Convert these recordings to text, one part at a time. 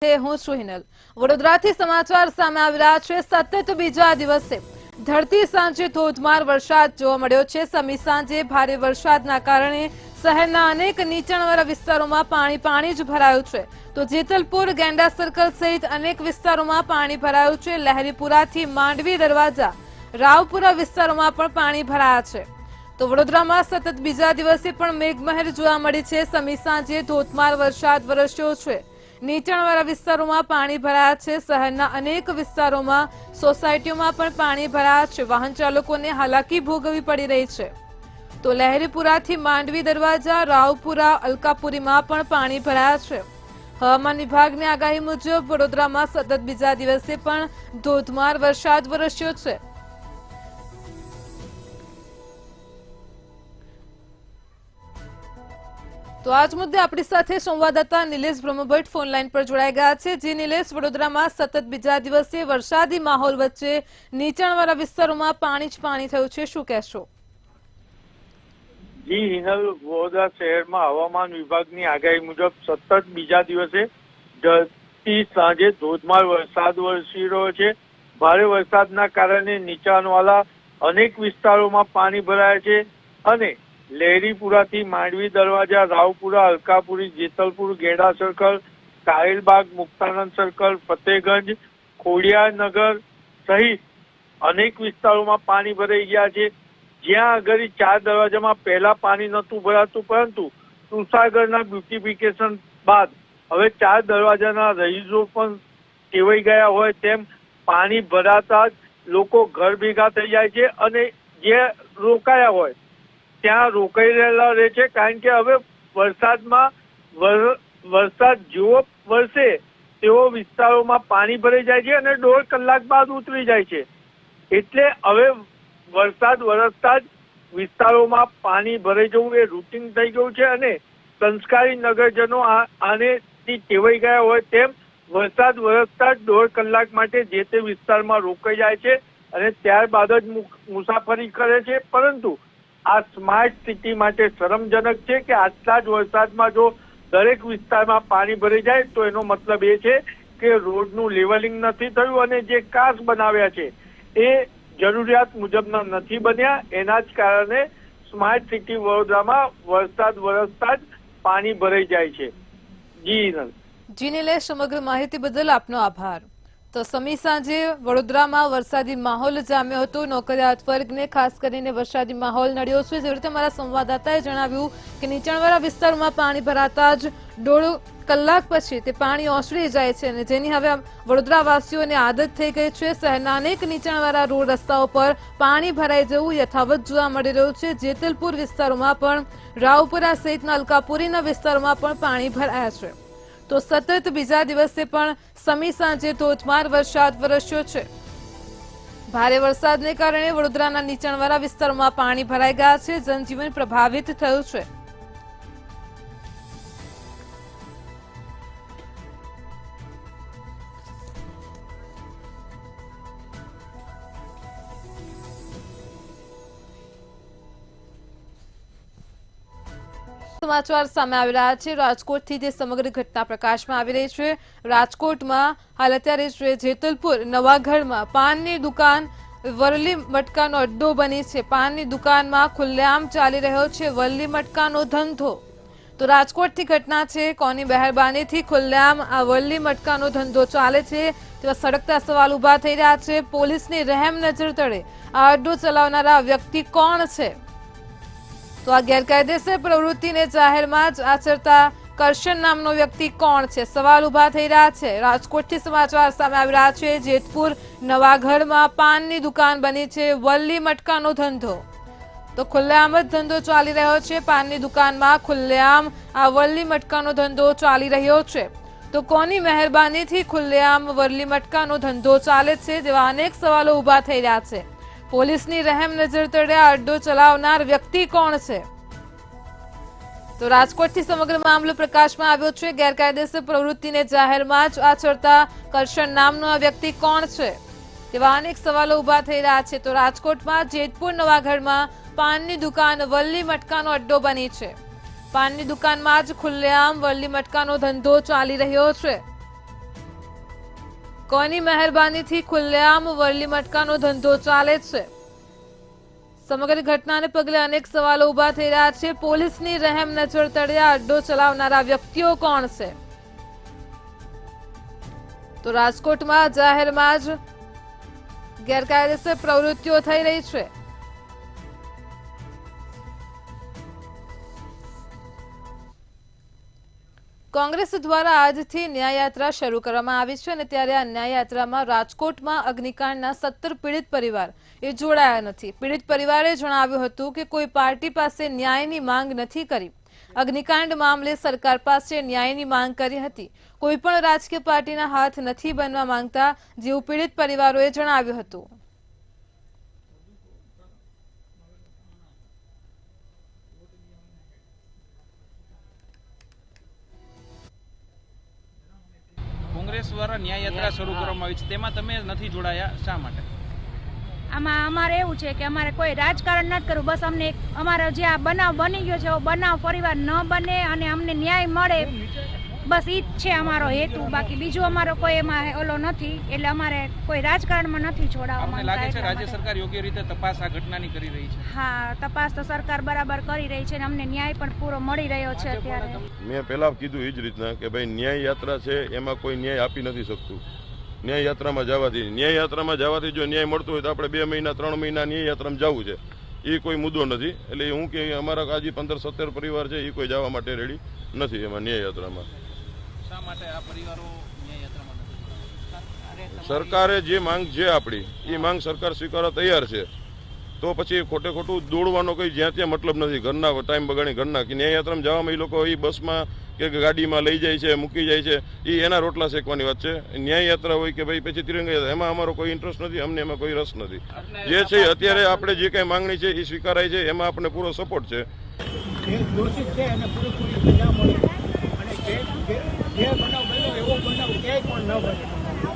હું છું હિનલ। વડોદરાથી સમાચાર સામે આવી રહ્યા છે। સતત બીજા દિવસે ધરતી સાંજે ધોધમાર વરસાદ જોવા મળ્યો છે। સમી સાંજે ભારે વરસાદના કારણે શહેરના અનેક નીચાણવાળા વિસ્તારોમાં પાણી જ ભરાયું છે। તો જેતલપુર, ગેંડા સર્કલ સહિત અનેક વિસ્તારોમાં પાણી ભરાયું છે। લહેરીપુરાથી માંડવી દરવાજા, રાવપુરા વિસ્તારોમાં પણ પાણી ભરાયા છે। તો વડોદરામાં સતત બીજા દિવસે પણ મેઘમહેર જોવા મળી છે। સમી સાંજે ધોધમાર વરસાદ વરસ્યો છે। નીચાણવાળા વિસ્તારોમાં પાણી ભરાયા છે। શહેરના અનેક વિસ્તારોમાં, સોસાયટીઓમાં પણ પાણી ભરાયા છે। વાહન ચાલકોને હાલાકી ભોગવવી પડી રહી છે। તો લહેરીપુરાથી માંડવી દરવાજા, રાવપુરા, અલકાપુરીમાં પણ પાણી ભરાયા છે। હવામાન વિભાગની આગાહી મુજબ વડોદરામાં સતત બીજા દિવસે પણ ધોધમાર વરસાદ વરસ્યો છે। તો આજ મુદ્દે આપણી સાથે સંવાદદાતા નિલેશ બ્રહ્મભટ્ટ ફોન લાઈન પર જોડાઈ ગયા છે। જે નિલેશ, વડોદરામાં સતત બીજા દિવસે વરસાદી માહોલ વચ્ચે નીચાણવાળા વિસ્તારોમાં પાણી જ પાણી થયું છે, શું કહેશો? જી હિનલ, વડોદરા શહેરમાં હવામાન વિભાગની આગાહી મુજબ સતત બીજા દિવસે ધરતી સાંજે ધોધમાર વરસાદ વરસી રહ્યો છે। ભારે વરસાદના કારણે નીચાણવાળા અનેક વિસ્તારોમાં પાણી ભરાયા છે અને લહેરીપુરાથી માંડવી દરવાજા, રાવપુરા, અલકાપુરી, જેતલપુર, ગેંડા સર્કલ, કારેલબાગ, મુક્તાનંદ સર્કલ, ફતેહગંજ, ખોડિયારનગર સહિત અનેક વિસ્તારોમાં પાણી ભરાઈ ગયા છે। જ્યાં આગળ 4 દરવાજામાં પહેલા પાણી નહોતું ભરાતું, પરંતુ સુસાગરના બ્યુટિફિકેશન બાદ હવે 4 દરવાજાના રહીશો પણ ટેવાઈ ગયા હોય તેમ પાણી ભરાતા જ લોકો ઘર ભેગા થઈ જાય છે અને જે રોકાયા હોય ત્યાં રોકાઈ રહેલા રહે છે। કારણ કે હવે વરસાદ જેવો વરસે તેવો વિસ્તારોમાં પાણી ભરાઈ જાય છે અને 1.5 કલાક બાદ ઉતરી જાય છે। એટલે હવે વરસાદ વરસતા જ વિસ્તારોમાં પાણી ભરાઈ જવું એ રૂટીન થઈ ગયું છે અને સંસ્કારી નગરજનો આનેથી ટેવાઈ ગયા હોય તેમ વરસાદ વરસતા જ 1.5 કલાક માટે જે તે વિસ્તારમાં રોકાઈ જાય છે અને ત્યારબાદ જ મુસાફરી કરે છે। પરંતુ આ સ્માર્ટ સિટી માટે શરમજનક છે કે આટલા જ વરસાદમાં જો દરેક વિસ્તારમાં પાણી ભરાઈ જાય તો એનો મતલબ એ છે કે રોડનું લેવલિંગ નથી થયું અને જે કાચ બનાવ્યા છે એ જરૂરિયાત મુજબના નથી બન્યા। એના જ કારણે સ્માર્ટ સિટી વડોદરામાં વરસાદ વરસતા જ પાણી ભરાઈ જાય છે। જી નિલેશ, સમગ્ર માહિતી બદલ આપનો આભાર। તો સમી સાંજે વડોદરામાં વરસાદી માહોલ જામ્યો હતો। નોકરિયાત વર્ગને ખાસ કરીને વરસાદી માહોલ નડ્યો છે। જે રીતે મારા સંવાદદાતાએ જણાવ્યું કે નીચાણવાળા વિસ્તારોમાં પાણી ભરાતા જ 1.5 કલાક પછી તે પાણી ઓસરી જાય છે અને જેની હવે વડોદરાવાસીઓને આદત થઈ ગઈ છે। શહેરના અનેક નીચાણવાળા રોડ રસ્તાઓ પર પાણી ભરાઈ જવું યથાવત જોવા મળી રહ્યું છે। જેતલપુર વિસ્તારોમાં પણ, રાવપુરા સહિતના અલકાપુરીના વિસ્તારોમાં પણ પાણી ભરાયા છે। તો સતત બીજા દિવસે પણ સમી સાંજે ધોધમાર વરસાદ વરસ્યો છે। ભારે વરસાદને કારણે વડોદરાના નીચાણવાળા વિસ્તારોમાં પાણી ભરાઈ ગયા છે। જનજીવન પ્રભાવિત થયું છે। સમાચાર સામે આવી રહ્યા છે રાજકોટથી, જે સમગ્ર ઘટના પ્રકાશમાં આવી રહી છે। રાજકોટમાં હાલ અત્યારે જેતલપુર નવાગઢમાં પાનની દુકાન વરલી મટકાનો અડ્ડો બની છે। પાનની દુકાનમાં ખુલ્લેઆમ ચાલી રહ્યો છે વરલી મટકાનો ધંધો। તો રાજકોટથી ઘટના છે, કોની મહેરબાનીથી ખુલ્લેઆમ આ વરલી મટકાનો ધંધો ચાલે છે તેવા સળગતા સવાલ ઉભા થઈ રહ્યા છે। પોલીસની રહેમ નજર તળે આ અડ્ડો ચલાવનારા વ્યક્તિ કોણ છે? તો આ ગેરકાયદેસર પ્રવૃત્તિને જાહેરમાં જ આચરતા કરશન નામનો વ્યક્તિ કોણ છે? સવાલ ઉભા થઈ રહ્યા છે। રાજકોટથી સમાચાર સામે આવી રહ્યા છે। જેતપુર નવાગઢમાં પાનની દુકાન બની છે વરલી મટકાનો ધંધો। તો ખુલ્લેઆમ જ ધંધો ચાલી રહ્યો છે। પાનની દુકાનમાં ખુલ્લેઆમ આ વરલી મટકાનો ધંધો ચાલી રહ્યો છે। તો કોની મહેરબાનીથી ખુલ્લેઆમ વરલી મટકાનો ધંધો ચાલે છે જેવા અનેક સવાલો ઉભા થઈ રહ્યા છે। પોલીસની રહેમ નજર તળે આ અડ્ડો ચલાવનાર વ્યક્તિ કોણ છે? તો રાજકોટથી સમગ્ર મામલો પ્રકાશમાં આવ્યો છે। ગેરકાયદેસર પ્રવૃત્તિને જાહેરમાં જ આચરતા કરશન નામનો આ વ્યક્તિ કોણ છે તેવા અનેક સવાલો ઉભા થઈ રહ્યા છે। તો રાજકોટમાં જેતપુર નવાગઢમાં પાનની દુકાન વરલી મટકાનો અડ્ડો બની છે। પાનની દુકાનમાં જ ખુલ્લેઆમ વરલી મટકાનો ધંધો ચાલી રહ્યો છે। કોની મહેરબાનીથી ખુલ્લેઆમ વરલી મટકાનો ધંધો ચાલે છે? સમગ્ર ઘટનાને પગલે અનેક સવાલો ઉભા થઈ રહ્યા છે. પોલીસની રહેમ નજર તળે આ અડ્ડો ચલાવનારા વ્યક્તિઓ કોણ છે? તો રાજકોટમાં જાહેરમાં જ ગેરકાયદેસર પ્રવૃત્તિઓ થઈ રહી છે. કોંગ્રેસ દ્વારા આજથી ન્યાયયાત્રા શરૂ કરવામાં આવી છે અને ત્યારે આ ન્યાયયાત્રામાં રાજકોટમાં અગ્નિકાંડના 17 પીડિત પરિવાર એ જોડાયા નથી. પીડિત પરિવારે જણાવ્યું હતું કે કોઈ પાર્ટી પાસે ન્યાયની માંગ નથી કરી. અગ્નિકાંડ મામલે સરકાર પાસે ન્યાયની માંગ કરી હતી. કોઈ પણ રાજકીય પાર્ટીના હાથ નથી બનવા માંગતા, જેવું પીડિત પરિવારોએ જણાવ્યું હતું. કોંગ્રેસ દ્વારા ન્યાય યાત્રા શરૂ કરવામાં આવી છે, તેમાં તમે નથી જોડાયા, શા માટે? આમાં અમારે એવું છે કે અમારે કોઈ રાજકારણ નથી કરવું. બસ અમને અમારો જે આ બનાવ બની ગયો છે એવો બનાવ ફરીવાર ન બને અને અમને ન્યાય મળે, બસ ઈ જ છે અમારો હેતુ. બાકી બીજું અમારો કોઈ એમાં ઓલો નથી. એટલે અમારે કોઈ રાજકારણમાં નથી જોડાવા અમને માંગતા. લાગે છે રાજ્ય સરકાર યોગ્ય રીતે તપાસ આ ઘટનાની કરી રહી છે? હા, તપાસ તો સરકાર બરાબર કરી રહી છે અને અમને ન્યાય પણ પૂરો મળી રહ્યો છે અત્યારે. મેં પહેલા કીધું એ જ રીતના કે ભાઈ ન્યાય યાત્રા છે, એમાં કોઈ ન્યાય આપી નથી શકતું. ન્યાય યાત્રામાં જવાથી જો ન્યાય મળતો હોય તો આપણે 2 મહિના 3 મહિના ન્યાય યાત્રામાં જવું છે, એ કોઈ મુદ્દો નથી. એટલે હું કે અમારા આજે 15-17 પરિવાર છે, એ કોઈ જવા માટે રેડી નથી એમાં ન્યાય યાત્રામાં. શા માટે આ પરિવારો ન્યાય યાત્રામાં નથી? સરકારે જે માંગ છે આપણી, એ માંગ સરકાર સ્વીકારવા તૈયાર છે. તો પછી ખોટું દોડવાનો કોઈ જ્યાં ત્યાં મતલબ નથી. ઘરના ટાઈમ બગાડી ઘરના કે ન્યાય યાત્રામાં જવામાં એ લોકો એ બસમાં કે ગાડીમાં લઈ જાય છે, મૂકી જાય છે, એ એના રોટલા શેકવાની વાત છે. ન્યાય યાત્રા હોય કે ભાઈ પછી તિરંગા યાત્રા, એમાં અમારો કોઈ ઇન્ટરેસ્ટ નથી. અમને એમાં કોઈ રસ નથી. જે છે અત્યારે આપણે જે કંઈ માંગણી છે એ સ્વીકારાય છે, એમાં આપણે પૂરો સપોર્ટ છે. દોષિત છે અને પૂરેપૂરી સજા મળે અને જે બનાવ બન્યો એવો બનાવ ક્યાંય પણ ન બને.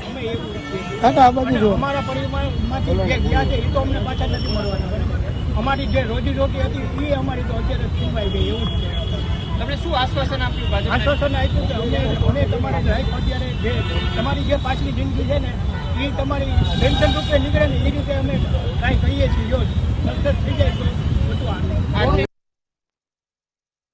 અમે એવું અમારા પરિવારમાંથી જે ગયા છે એ તો અમને પાછા નથી મળવાના. બરાબર, અમારી જે રોજીરોટી હતી એ અમારી તો અત્યારે છીનવાઈ ગઈ. એવું જ છે. તમને શું આશ્વાસન આપ્યું? આશ્વાસન આપ્યું કે અમે તમારે લાઈફ અત્યારે જે તમારી જે પાછલી જિંદગી છે ને એ તમારી પેન્શન રૂપે નીકળે ને એ રીતે અમે કાંઈ કહીએ છીએ. જો સક્સેસ થઈ જાય તો બધું આ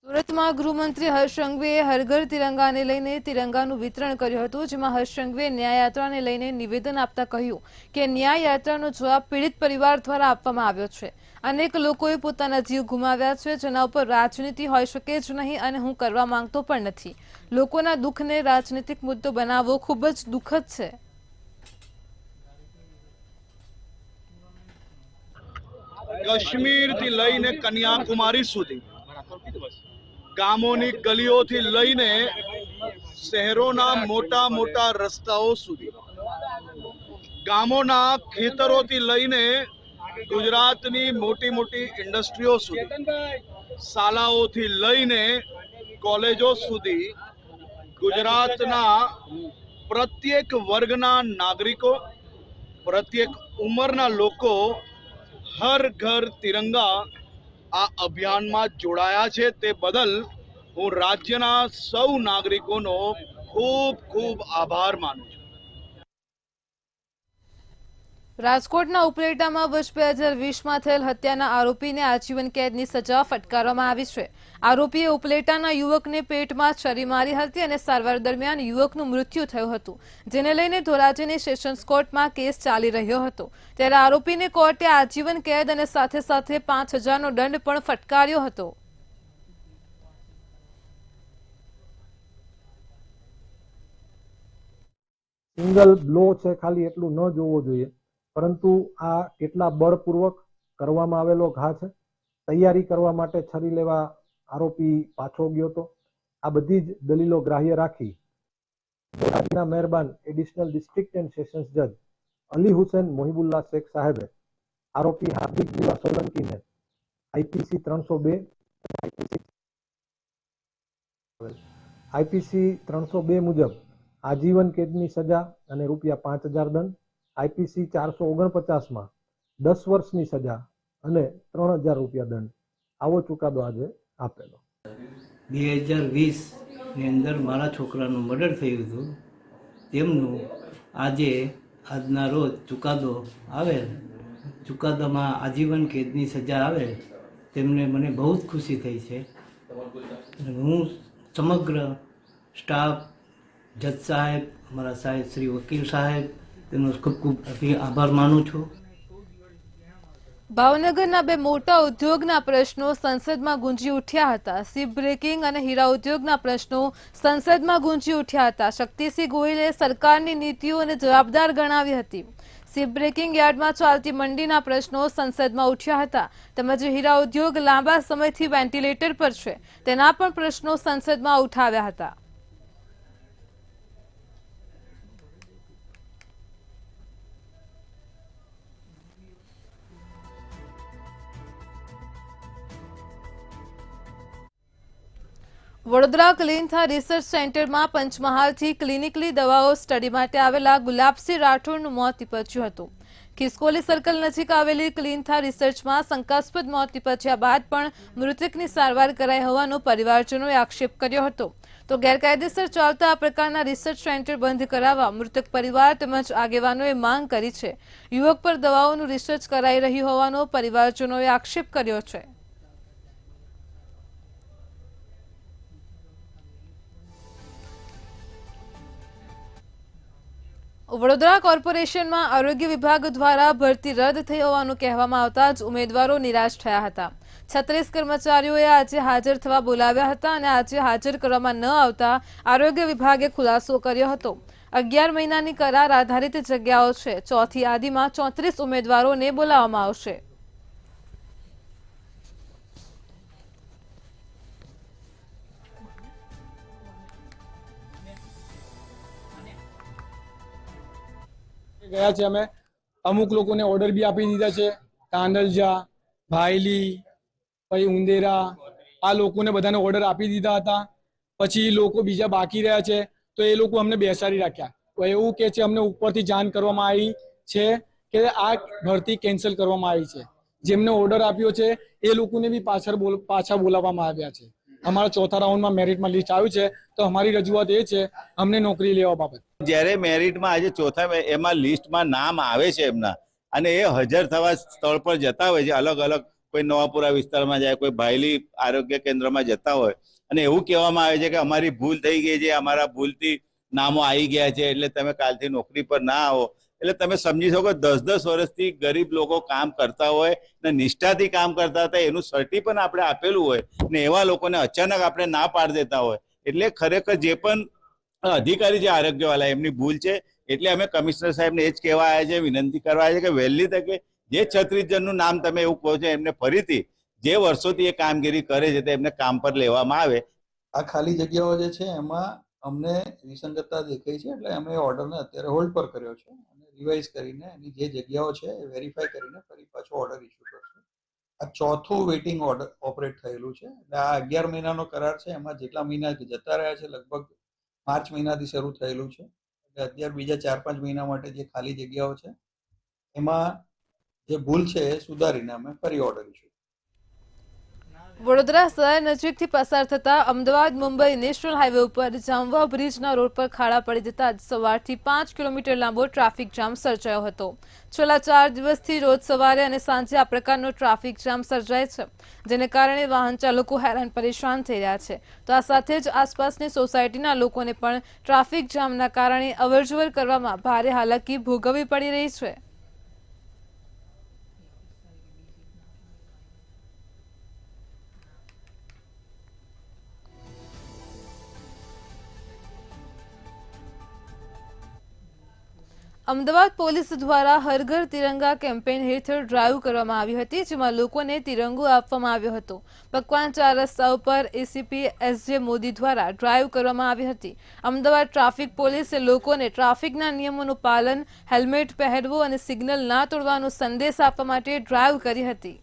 સુરતમાં ગૃહમંત્રી હર્ષ સંઘવીએ હર ઘર તિરંગાને લઈને તિરંગાનું વિતરણ કર્યું હતું, જેમાં હર્ષ સંઘવીએ ન્યાયયાત્રાને લઈને નિવેદન આપતા કહ્યું કે ન્યાયયાત્રાનો જવાબ પીડિત પરિવાર દ્વારા આપવામાં આવ્યો છે. અનેક લોકોએ પોતાના જીવ ગુમાવ્યા છે, જેના ઉપર રાજનીતિ હોઈ શકે જ નહીં અને હું કરવા માંગતો પણ નથી. લોકોના દુઃખને રાજનીતિક મુદ્દો બનાવવો ખૂબ જ દુઃખદ છે. કાશ્મીરથી લઈને કન્યાકુમારી સુધી, ગામોની ગલીઓથી લઈને શહેરોના મોટા મોટા રસ્તાઓ સુધી, ગામોના ખેતરોથી લઈને ગુજરાતની મોટી મોટી ઇન્ડસ્ટ્રીઓ સુધી, શાળાઓથી લઈને કોલેજો સુધી ગુજરાતના પ્રત્યેક વર્ગના નાગરિકો, પ્રત્યેક ઉંમરના લોકો હર ઘર તિરંગા આ અભિયાનમાં જોડાયા છે. તે બદલ હું રાજ્યના સૌ નાગરિકોનો ખૂબ ખૂબ આભાર માનું છું. રાજકોટના ઉપલેટામાં વર્ષ 2020માં થયેલ હત્યાના આરોપીને આજીવન કેદની સજા ફટકારવામાં આવી છે. આરોપીએ ઉપલેટાના યુવકને પેટમાં છરી મારી હતી અને સારવાર દરમિયાન યુવકનું મૃત્યુ થયું હતું, જેને લઈને ધોરાજીની સેશન્સ કોર્ટમાં કેસ ચાલી રહ્યો હતો. ત્યારે આરોપીને કોર્ટે આજીવન કેદ અને સાથે સાથે 5000નો દંડ પણ ફટકાર્યો હતો. સિંગલ બ્લો છે ખાલી એટલું ન જોવો જોઈએ, પરંતુ આ કેટલા બળપૂર્વક કરવામાં આવેલો ઘા છે. તૈયારી કરવા માટે છરી લેવા આરોપી પાછો ગયો હતો. આ બધી જ દલીલો ગ્રાહ્ય રાખી ધોરાજીના મહેરબાન એડિશનલ ડિસ્ટ્રિક્ટ એન્ડ સેશન્સ જજ અલી હુસેન મોહિબુલ્લા શેખ સાહેબે આરોપી હાર્દિક જીવા સોલંકીને આઈપીસી 302 મુજબ આજીવન કેદની સજા અને ₹5000 દંડ, આઈપીસી 449માં 10 વર્ષની સજા અને ₹3000 દંડ, આવો ચુકાદો આજે આપેલો. 2020ની અંદર મારા છોકરાનું મર્ડર થયું હતું. તેમનું આજના રોજ ચુકાદો આવેલ, ચુકાદામાં આજીવન કેદની સજા આવેલ તેમને મને બહુ જ ખુશી થઈ છે. હું સમગ્ર સ્ટાફ, જજ સાહેબ, અમારા સાહેબ શ્રી વકીલ સાહેબ, તેમનો ખૂબ ખૂબ આભાર માનું છું. ભાવનગરના બે મોટા ઉદ્યોગના પ્રશ્નો સંસદમાં ગુંજી ઉઠ્યા હતા. શિપ બ્રેકિંગ અને હીરા ઉદ્યોગના પ્રશ્નો સંસદમાં ગુંજી ઉઠ્યા હતા. શક્તિસિંહ ગોહિલે સરકારની નીતિઓને જવાબદાર ગણાવી હતી. શિપ બ્રેકિંગ યાર્ડમાં ચાલતી મંડીના પ્રશ્નો સંસદમાં ઉઠ્યા હતા. તેમજ હીરા ઉદ્યોગ લાંબા સમયથી વેન્ટિલેટર પર છે તેના પણ પ્રશ્નો સંસદમાં ઉઠાવ્યા હતા. વડોદરા ક્લિનથા રિસર્ચ સેન્ટરમાં પંચમહાલથી ક્લિનિકલી દવાઓ સ્ટડી માટે આવેલા ગુલાબસિંહ રાઠોડનું મોત નીપજ્યું હતું. ખિસકોલી સર્કલ નજીક આવેલી ક્લિનથા રિસર્ચમાં શંકાસ્પદ મોત નીપજ્યા બાદ પણ મૃતકની સારવાર કરાઈ હોવાનો પરિવારજનોએ આક્ષેપ કર્યો હતો. તો ગેરકાયદેસર ચાલતા આ પ્રકારના રિસર્ચ સેન્ટર બંધ કરાવવા મૃતક પરિવાર તેમજ આગેવાનોએ માંગ કરી છે. યુવક પર દવાઓનું રિસર્ચ કરાઈ રહ્યું હોવાનો પરિવારજનોએ આક્ષેપ કર્યો છે. વડોદરા કોર્પોરેશનમાં આરોગ્ય વિભાગ દ્વારા ભરતી રદ થઈ હોવાનું કહેવામાં આવતા જ ઉમેદવારો નિરાશ થયા હતા. 36 કર્મચારીઓએ આજે હાજર થવા બોલાવ્યા હતા અને આજે હાજર કરવામાં ન આવતા આરોગ્ય વિભાગે ખુલાસો કર્યો હતો. 11 મહિનાની કરાર આધારિત જગ્યાઓ છે. ચોથી યાદીમાં 34 ઉમેદવારોને બોલાવવામાં આવશે. ગયા છે અમે અમુક લોકોને ઓર્ડર બી આપી દીધા છે. તાંડલજા, ભાયલી, પછી ઉંદેરા, આ લોકોને બધાને ઓર્ડર આપી દીધા હતા. પછી લોકો બીજા બાકી રહ્યા છે તો એ લોકો અમને બેસાડી રાખ્યા. તો એવું કે છે અમને ઉપરથી જાણ કરવામાં આવી છે કે આ ભરતી કેન્સલ કરવામાં આવી છે. જેમને ઓર્ડર આપ્યો છે એ લોકોને બી પાછા બોલાવવામાં આવ્યા છે. અમારા ચોથા રાઉન્ડમાં મેરિટમાં લિસ્ટ આવ્યું છે તો અમારી રજૂઆત એ છે અમને નોકરી લેવા બાબત. જ્યારે મેરિટમાં આજે ચોથા એમાં લિસ્ટમાં નામ આવે છે એમના અને એ હાજર થવા સ્થળ પર જતા હોય છે, અલગ અલગ કોઈ નવાપુરા વિસ્તારમાં જાય, કોઈ ભાયલી આરોગ્ય કેન્દ્રમાં જતા હોય અને એવું કહેવામાં આવે છે કે અમારી ભૂલ થઈ ગઈ છે, અમારા ભૂલથી નામો આવી ગયા છે એટલે તમે કાલથી નોકરી પર ના આવો. એટલે તમે સમજી શકો 10-10 વર્ષથી ગરીબ લોકો કામ કરતા હોય ને નિષ્ઠાથી કામ કરતા હતા, એનું સર્ટી પણ આપણે આપેલું હોય ને એવા લોકોને અચાનક આપણે ના પાડી દેતા હોય એટલે ખરેખર જે પણ અધિકારી છે આરોગ્યવાળા એમની ભૂલ છે. એટલે અમે કમિશનર સાહેબને એ જ કહેવા આવ્યા છે, વિનંતી કરવા આવ્યા છે કે વહેલી તકે જે 36 જણનું નામ તમે એવું કહો છો એમને ફરીથી જે વર્ષોથી એ કામગીરી કરે છે તે એમને કામ પર લેવામાં આવે. આ ખાલી જગ્યાઓ જે છે એમાં અમને વિસંગતતા દેખાઈ છે એટલે અમે ઓર્ડરને અત્યારે હોલ્ડ પર કર્યો છે અને રિવાઇઝ કરીને એની જે જગ્યાઓ છે એ વેરીફાઈ કરીને ફરી પાછો ઓર્ડર ઇસ્યુ કરશું. આ ચોથું વેઇટિંગ ઓર્ડર ઓપરેટ થયેલું છે એટલે આ 11 મહિનાનો કરાર છે. એમાં જેટલા મહિના જતા રહ્યા છે લગભગ માર્ચ મહિનાથી શરૂ થયેલું છે એટલે અત્યારે બીજા 4-5 મહિના માટે જે ખાલી જગ્યાઓ છે એમાં જે ભૂલ છે એ સુધારીને અમે ફરી ઓર્ડર ઇસ્યુ. વડોદરા શહેર નજીકથી પસાર થતા અમદાવાદ મુંબઈ નેશનલ હાઈવે ઉપર જામવા બ્રિજના રોડ પર ખાડા પડી જતા સવારથી 5 કિલોમીટર લાંબો ટ્રાફિક જામ સર્જાયો હતો. છેલ્લા 4 દિવસથી રોજ સવારે અને સાંજે આ પ્રકારનો ટ્રાફિક જામ સર્જાય છે જેને કારણે વાહન ચાલકો હેરાન પરેશાન થઈ રહ્યા છે. તો આ સાથે જ આસપાસની સોસાયટીના લોકોને પણ ટ્રાફિક જામના કારણે અવરજવર કરવામાં ભારે હાલાકી ભોગવવી પડી રહી છે. અમદાવાદ પોલીસ દ્વારા હર ઘર તિરંગા કેમ્પેઇન હેઠળ ડ્રાઈવ કરવામાં આવી હતી જેમાં લોકોને તિરંગો આપવામાં આવ્યો હતો. પકવાન 4 રસ્તા ઉપર એસીપી એસજે મોદી દ્વારા ડ્રાઈવ કરવામાં આવી હતી. અમદાવાદ ટ્રાફિક પોલીસે લોકોને ટ્રાફિકના નિયમોનું પાલન, હેલ્મેટ પહેરવું અને સિગ્નલ ના તોડવાનો સંદેશ આપવા માટે ડ્રાઈવ કરી હતી.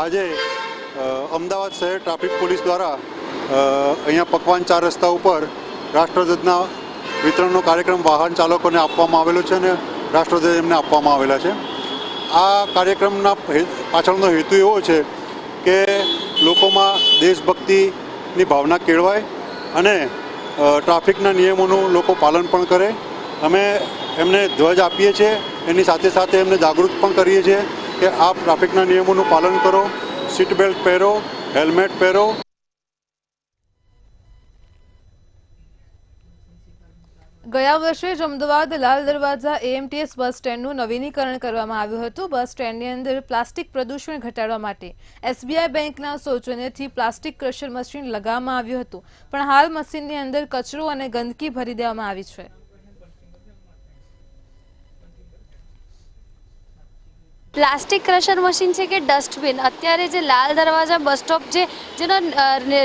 આજે અમદાવાદ શહેર ટ્રાફિક પોલીસ દ્વારા અહીંયા પકવાન 4 રસ્તા ઉપર રાષ્ટ્રધ્વજના વિતરણનો કાર્યક્રમ વાહન ચાલકોને આપવામાં આવેલો છે અને રાષ્ટ્રધ્વજ એમને આપવામાં આવેલા છે. આ કાર્યક્રમના પાછળનો હેતુ એવો છે કે લોકોમાં દેશભક્તિ ની ભાવના કેળવાય અને ટ્રાફિકના નિયમોનું લોકો પાલન પણ કરે. અમે એમને ધ્વજ આપીએ છીએ, એની સાથે સાથે એમને જાગૃત પણ કરીએ છીએ કે આપ ટ્રાફિકના નિયમોનું પાલન કરો, સીટ બેલ્ટ પહેરો, હેલ્મેટ પહેરો. ગયા વર્ષે જ અમદાવાદ લાલ દરવાજા એએમટીએસ બસ સ્ટેન્ડનું નવીનીકરણ કરવામાં આવ્યું હતું. બસ સ્ટેન્ડની અંદર પ્લાસ્ટિક પ્રદૂષણ ઘટાડવા માટે એસબીઆઈ બેંકના સૌજન્યથી પ્લાસ્ટિક ક્રશર મશીન લગાવવામાં આવ્યું હતું, પણ હાલ મશીનની અંદર કચરો અને ગંદકી ભરી દેવામાં આવી છે. પ્લાસ્ટિક ક્રશર મશીન છે કે ડસ્ટબિન, અત્યારે જે લાલ દરવાજા બસ સ્ટોપ જેનો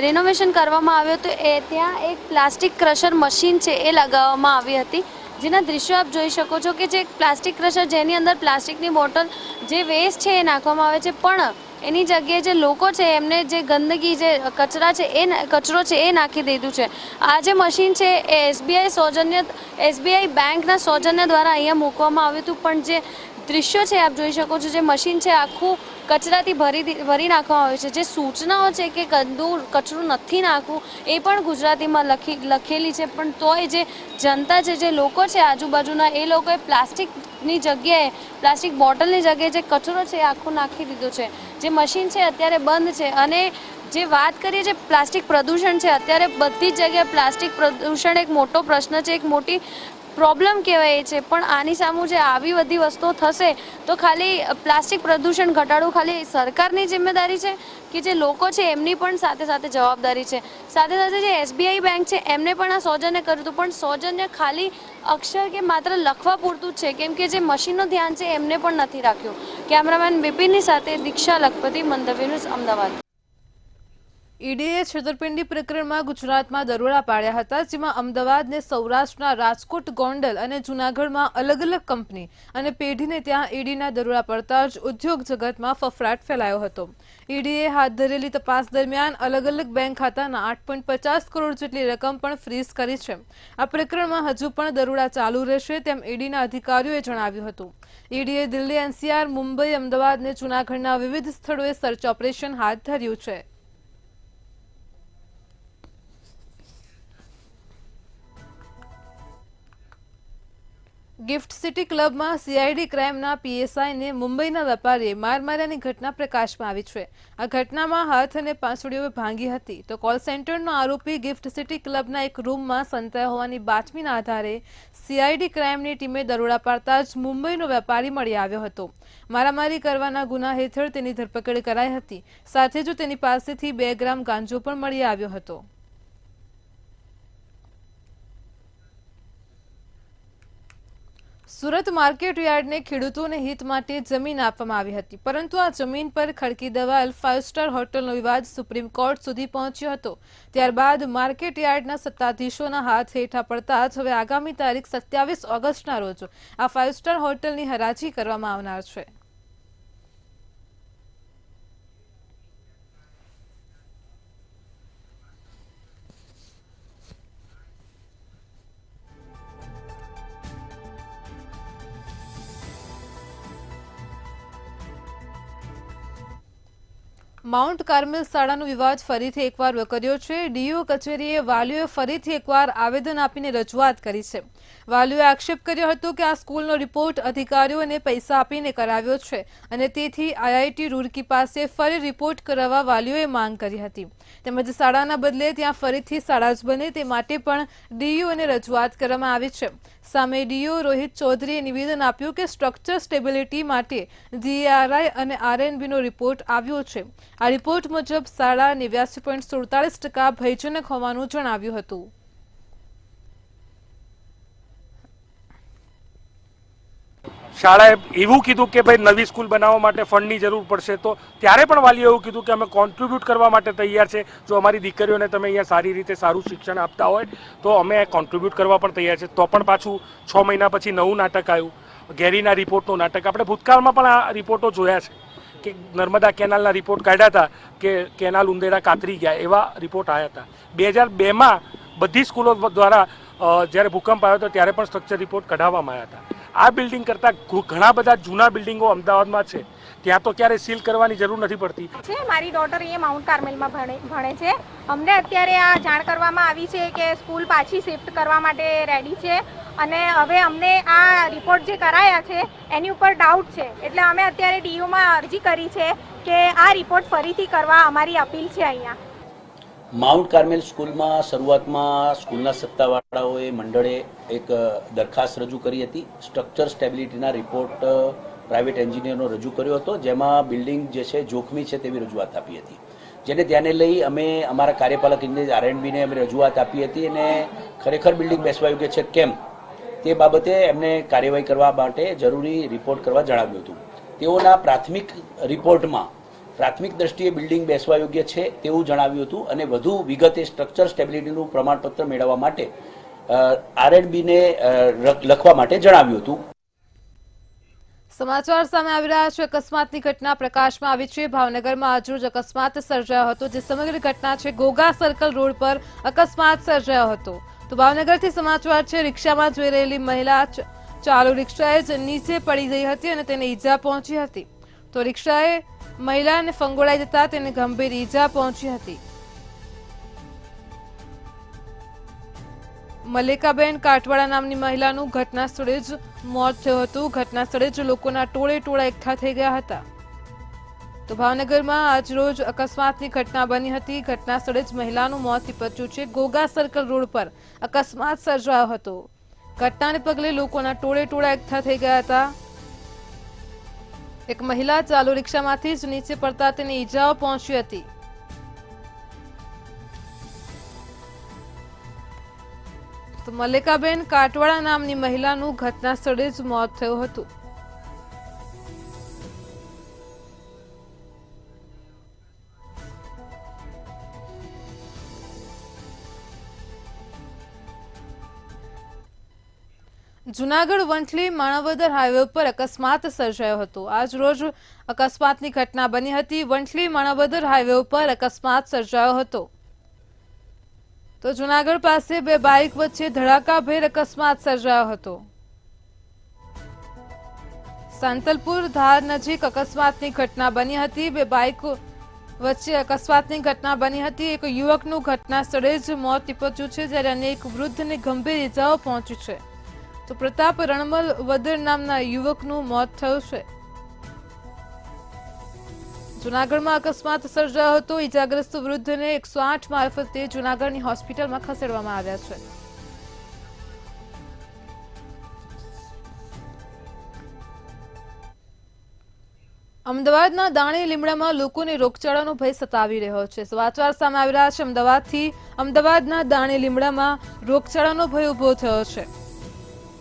રિનોવેશન કરવામાં આવ્યો હતો ત્યાં એક પ્લાસ્ટિક ક્રશર મશીન છે એ લગાવવામાં આવી હતી, જેના દ્રશ્યો આપ જોઈ શકો છો કે જે પ્લાસ્ટિક ક્રશર જેની અંદર પ્લાસ્ટિકની બોટલ જે વેસ્ટ છે એ નાખવામાં આવે છે, પણ એની જગ્યાએ જે લોકો છે એમને જે ગંદકી જે કચરો છે એ નાખી દીધું છે. આ જે મશીન છે એ એસબીઆઈ બેંકના સૌજન્ય દ્વારા અહીંયા મૂકવામાં આવ્યું હતું, પણ જે દૃશ્યો છે આપ જોઈ શકો છો, જે મશીન છે આખું કચરાથી ભરી નાખવામાં આવ્યું છે. જે સૂચનાઓ છે કે ગંદુ કચરું નથી નાખવું એ પણ ગુજરાતીમાં લખેલી છે, પણ તોય જે જનતા છે, જે લોકો છે આજુબાજુના, એ લોકોએ પ્લાસ્ટિકની જગ્યાએ પ્લાસ્ટિક બોટલની જગ્યાએ જે કચરો છે એ આખું નાખી દીધો છે. જે મશીન છે અત્યારે બંધ છે. અને જે વાત કરીએ જે પ્લાસ્ટિક પ્રદૂષણ છે, અત્યારે બધી જ જગ્યાએ પ્લાસ્ટિક પ્રદૂષણ એક મોટો પ્રશ્ન છે, એક મોટી પ્રોબ્લેમ કહેવાય છે, પણ આની સામે જે આવી બધી વસ્તુઓ થશે તો ખાલી પ્લાસ્ટિક પ્રદૂષણ ઘટાડવું ખાલી સરકારની જિમ્મેદારી છે કે જે લોકો છે એમની પણ સાથે સાથે જવાબદારી છે. સાથે સાથે જે એસબીઆઈ બેંક છે એમને પણ આ સૌજન્ય કર્યું હતું, પણ સૌજન્ય ખાલી અક્ષર કે માત્ર લખવા પૂરતું જ છે, કેમ કે જે મશીનનું ધ્યાન છે એમને પણ નથી રાખ્યું. કેમેરામેન બિપિનની સાથે દીક્ષા લખપતિ, મંતવ્ય ન્યૂઝ, અમદાવાદ. ઈડીએ છેતરપિંડી પ્રકરણમાં ગુજરાતમાં દરોડા પાડ્યા હતા, જેમાં અમદાવાદને સૌરાષ્ટ્રના રાજકોટ, ગોંડલ અને જૂનાગઢમાં અલગ અલગ કંપની અને પેઢીને ત્યાં ઈડીના દરોડા પડતા જ ઉદ્યોગ જગતમાં ફફડાટ ફેલાયો હતો. ઈડીએ હાથ ધરેલી તપાસ દરમિયાન અલગ અલગ બેંક ખાતાના 8.50 કરોડ જેટલી રકમ પણ ફ્રીઝ કરી છે. આ પ્રકરણમાં હજુ પણ દરોડા ચાલુ રહેશે તેમ ઈડીના અધિકારીઓએ જણાવ્યું હતું. ઈડીએ દિલ્હી, એનસીઆર, મુંબઈ, અમદાવાદ અને જૂનાગઢના વિવિધ સ્થળોએ સર્ચ ઓપરેશન હાથ ધર્યું છે. ગિફ્ટ સિટી ક્લબમાં સીઆઈડી ક્રાઇમના પીએસઆઈને મુંબઈના વેપારીએ માર માર્યાની ઘટના પ્રકાશમાં આવી છે. આ ઘટનામાં હાથ અને પાંસળીઓ ભાંગી હતી, તો કોલ સેન્ટરનો આરોપી ગિફ્ટ સિટી ક્લબના એક રૂમમાં સંતાયો હોવાની બાતમીના આધારે સીઆઈડી ક્રાઇમની ટીમે દરોડા પાડતા જ મુંબઈનો વેપારી મળી આવ્યો હતો. મારામારી કરવાના ગુના હેઠળ તેની ધરપકડ કરાઈ હતી. સાથે જ તેની પાસેથી 2 ગ્રામ ગાંજો પણ મળી આવ્યો હતો. સુરત માર્કેટ યાર્ડને ખેડૂતોને હિત માટે જમીન આપવામાં આવી હતી, પરંતુ આ જમીન પર ખડકી દેવાયેલ 5 સ્ટાર હોટલનો વિવાદ સુપ્રીમ કોર્ટ સુધી પહોંચ્યો હતો. ત્યારબાદ માર્કેટ યાર્ડના સત્તાધીશોના હાથ હેઠા પડતા જ હવે આગામી તારીખ 27 ઓગસ્ટના રોજ આ 5 સ્ટાર હોટલની હરાજી કરવામાં આવનાર છે. માઉન્ટ કાર્મેલ શાળાનો વિવાદ ફરીથી એકવાર વકર્યો છે. ડીઓ કચેરીએ વાલીઓએ ફરીથી એકવાર આવેદન આપીને રજૂઆત કરી છે. વાલીઓએ આક્ષેપ કર્યો હતો કે આ સ્કૂલનો રિપોર્ટ અધિકારીઓને પૈસા આપીને કરાવ્યો છે અને તેથી આઈઆઈટી રૂરકી પાસે ફરી રિપોર્ટ કરાવવા વાલીઓએ માંગ કરી હતી. તેમજ શાળાના બદલે ત્યાં ફરીથી શાળા જ બને તે માટે પણ ડીઓને રજૂઆત કરવામાં આવી છે. સામે ડીઓ રોહિત ચૌધરીએ નિવેદન આપ્યું કે સ્ટ્રક્ચર સ્ટેબિલિટી માટે જીઆરઆઈ અને આરએનબીનો રિપોર્ટ આવ્યો છે. આ રિપોર્ટ મુજબ શાળા 89.47% ભયજનક હોવાનું જણાવ્યું હતું. શાળાએ એવું કીધું કે ભાઈ નવી સ્કૂલ બનાવવા માટે ફંડની જરૂર પડશે, તો ત્યારે પણ વાલીએ એવું કીધું કે અમે કોન્ટ્રીબ્યુટ કરવા માટે તૈયાર છે. જો અમારી દીકરીઓને તમે અહીંયા સારી રીતે સારું શિક્ષણ આપતા હોય તો અમે કોન્ટ્રીબ્યુટ કરવા પણ તૈયાર છે. તો પણ પાછું 6 મહિના પછી નવું નાટક આવ્યું, ગેરીના રિપોર્ટનું નાટક. આપણે ભૂતકાળમાં પણ આ રિપોર્ટો જોયા છે કે નર્મદા કેનાલના રિપોર્ટ કાઢ્યા હતા કે કેનાલ ઉંદેડા કાતરી ગયા, એવા રિપોર્ટ આવ્યા હતા. 2002માં બધી સ્કૂલો દ્વારા જ્યારે ભૂકંપ આવ્યો હતો ત્યારે પણ સ્ટ્રક્ચર રિપોર્ટ કઢાવવામાં આવ્યા હતા. આ બિલ્ડિંગ કરતાં ઘણા બધા જૂના બિલ્ડિંગો અમદાવાદમાં છે ત્યાં તો ક્યારે સીલ કરવાની જરૂર નથી પડતી. છે મારી ડોટર અહીંયા માઉન્ટ કાર્મેલમાં ભણે છે. અમને અત્યારે આ જાણ કરવામાં આવી છે કે સ્કૂલ પાછી શિફ્ટ કરવા માટે રેડી છે અને હવે અમને આ રિપોર્ટ જે કરાયા છે એની ઉપર ડાઉટ છે, એટલે અમે અત્યારે ડીયુમાં અરજી કરી છે કે આ રિપોર્ટ ફરીથી કરવા અમારી અપીલ છે. અહીંયા માઉન્ટ કાર્મેલ સ્કૂલમાં શરૂઆતમાં સ્કૂલના સત્તાવાળાઓએ મંડળે એક દરખાસ્ત રજૂ કરી હતી. સ્ટ્રક્ચર સ્ટેબિલિટીના રિપોર્ટ પ્રાઇવેટ એન્જિનિયરનો રજૂ કર્યો હતો, જેમાં બિલ્ડિંગ જે છે જોખમી છે તેવી રજૂઆત આપી હતી, જેને ધ્યાને લઈ અમે અમારા કાર્યપાલક ઇજનેર R&Bને અમે રજૂઆત આપી હતી અને ખરેખર બિલ્ડિંગ બેસવા યોગ્ય છે કેમ તે બાબતે એમને કાર્યવાહી કરવા માટે જરૂરી રિપોર્ટ કરવા જણાવ્યું હતું. તેઓના પ્રાથમિક રિપોર્ટમાં પ્રાથમિક દ્રષ્ટિએ બિલ્ડિંગ બેસવા યોગ્ય છે તેવું જણાવ્યું હતું અને વધુ વિગતે સ્ટ્રક્ચર સ્ટેબિલિટીનું પ્રમાણપત્ર મેળવવા માટે R&Bને લખવા માટે જણાવ્યું હતું. સમાચાર સામે આવી રહ્યા છે. અકસ્માતની ઘટના પ્રકાશમાં આવી છે. ભાવનગરમાં આજરોજ અકસ્માત સર્જાયો હતો, જે સમગ્ર ઘટના છે ગોગા સર્કલ રોડ પર અકસ્માત સર્જાયો હતો. તો ભાવનગરથી સમાચાર છે. રિક્ષામાં જઈ રહેલી મહિલા ચાલુ રિક્ષાએ જ નીચે પડી ગઈ હતી અને તેને ઈજા પહોંચી હતી. તો રિક્ષાએ મહિલાને ફંગોળાઈ જતા તેને ગંભીર ઈજા પહોંચી હતી. મલ્લિકાબેન કાટવાડા નામની મહિલાનું ઘટના સ્થળે જ મોત થયું હતું. ઘટના સ્થળે જ લોકોના ટોળે એકઠા થઈ ગયા હતા. તો ભાવનગરમાં આજરોજ અકસ્માતની ઘટના બની હતી. ઘટના સ્થળે જ મહિલાનું મોત નીપજ્યું છે. ગોગા સર્કલ રોડ પર અકસ્માત સર્જાયો હતો. ઘટનાને પગલે લોકોના ટોળે એકઠા થઈ ગયા હતા. એક મહિલા ચાલુ રિક્ષામાંથી જ નીચે પડતા તેને ઈજાઓ પહોંચી હતી. તો મલ્લિકાબેન કાટવાડા નામની મહિલાનું ઘટના સ્થળે જ મોત થયું હતું. જૂનાગઢ વંથલી માણાવદર હાઈવે પર અકસ્માત સર્જાયો હતો. આજ રોજ અકસ્માતની ઘટના બની હતી. વંથલી માણાવદર હાઈવે પર અકસ્માત સર્જાયો હતો. તો જૂનાગઢ પાસે બે બાઇક વચ્ચે ધડાકાભેર અકસ્માત સર્જાયો હતો. સાંતલપુર ધાર નજીક અકસ્માતની ઘટના બની હતી. બે બાઇક વચ્ચે અકસ્માતની ઘટના બની હતી. એક યુવકનું ઘટના સ્થળે જ મોત નીપજ્યું છે, જ્યારે અન્ય એક વૃદ્ધને ગંભીર ઇજાઓ પહોંચી છે. તો પ્રતાપ રણમલ વદર નામના યુવકનું મોત થયું છે. જૂનાગઢમાં અકસ્માત સર્જાયો હતો. ઇજાગ્રસ્ત વૃદ્ધને 108 મારફતે જૂનાગઢની હોસ્પિટલમાં ખસેડવામાં આવ્યા છે. અમદાવાદના દાણી લીમડામાં લોકોને રોગચાળાનો ભય સતાવી રહ્યો છે. સમાચાર સામે આવી રહ્યા છે અમદાવાદથી. અમદાવાદના દાણી લીમડામાં રોગચાળાનો ભય ઉભો થયો છે.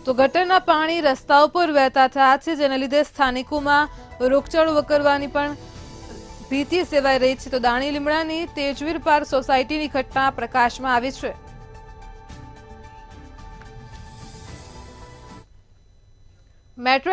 તો ગટરના પાણી રસ્તાઓ પર વહેતા થયા છે, જેને લીધે સ્થાનિકોમાં રોગચાળો વકરવાની પણ ભીતિ સેવાઈ રહી છે. તો દાણી લીમડાની તેજવીર પાર સોસાયટીની ઘટના પ્રકાશમાં આવી છે. મેટ્રો